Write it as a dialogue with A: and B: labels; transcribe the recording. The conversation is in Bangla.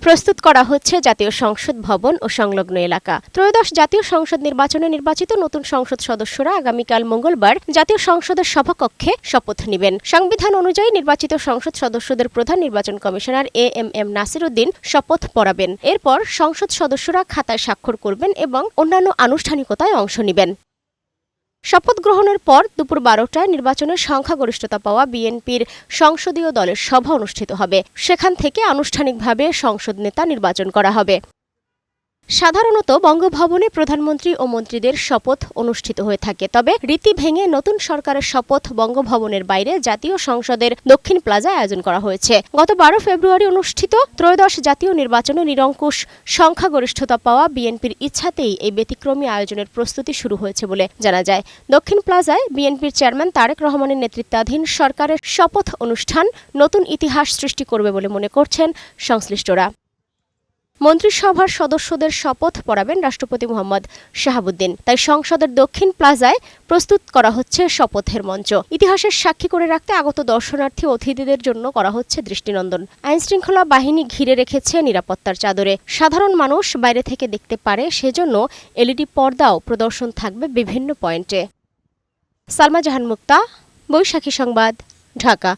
A: প্রস্তুত করা হচ্ছে জাতীয় সংসদ ভবন ও সংলগ্ন এলাকা। ত্রয়োদশ জাতীয় সংসদ নির্বাচনে নির্বাচিত নতুন সংসদ সদস্যরা আগামীকাল মঙ্গলবার জাতীয় সংসদের সভাকক্ষে শপথ নেবেন। সংবিধান অনুযায়ী নির্বাচিত সংসদ সদস্যদের প্রধান নির্বাচন কমিশনার এএমএম নাসির উদ্দিন শপথ পড়াবেন। এরপর সংসদ সদস্যরা খাতায় স্বাক্ষর করবেন এবং অন্যান্য আনুষ্ঠানিকতায় অংশ নেবেন। শপথ গ্রহণের পর দুপুর 12টায় নির্বাচনের সংখ্যাগরিষ্ঠতা পাওয়া বিএনপির সংসদীয় দলের সভা অনুষ্ঠিত হবে। সেখান থেকে আনুষ্ঠানিকভাবে সংসদ নেতা নির্বাচন করা হবে। সাধারণত বঙ্গভবনে প্রধানমন্ত্রী ও মন্ত্রীদের শপথ অনুষ্ঠিত হয়ে থাকে, তবে রীতি ভেঙে নতুন সরকারের শপথ বঙ্গভবনের বাইরে জাতীয় সংসদের দক্ষিণ প্লাজায় আয়োজন করা হয়েছে। গত 12 ফেব্রুয়ারি অনুষ্ঠিত ত্রয়োদশ জাতীয় নির্বাচনে নিরঙ্কুশ সংখ্যাগরিষ্ঠতা পাওয়া বিএনপির ইচ্ছাতেই এই ব্যতিক্রমী আয়োজনের প্রস্তুতি শুরু হয়েছে বলে জানা যায়। দক্ষিণ প্লাজায় বিএনপির চেয়ারম্যান তারেক রহমানের নেতৃত্বাধীন সরকারের শপথ অনুষ্ঠান নতুন ইতিহাস সৃষ্টি করবে বলে মনে করছেন সংশ্লিষ্টরা। মন্ত্রিসভার সদস্যদের শপথ পড়াবেন রাষ্ট্রপতি মোহাম্মদ শাহাবুদ্দিন। তাই সংসদের দক্ষিণ প্লাজায় প্রস্তুত করা হচ্ছে শপথের মঞ্চ। ইতিহাসের সাক্ষী করে রাখতে আগত দর্শনার্থী অতিথিদের জন্য করা হচ্ছে দৃষ্টিনন্দন। আইনশৃঙ্খলা বাহিনী ঘিরে রেখেছে নিরাপত্তার চাদরে। সাধারণ মানুষ বাইরে থেকে দেখতে পারে, সেজন্য এলইডি পর্দাও প্রদর্শন থাকবে বিভিন্ন পয়েন্টে। সালমা জাহান মুক্তা, বৈশাখী সংবাদ, ঢাকা।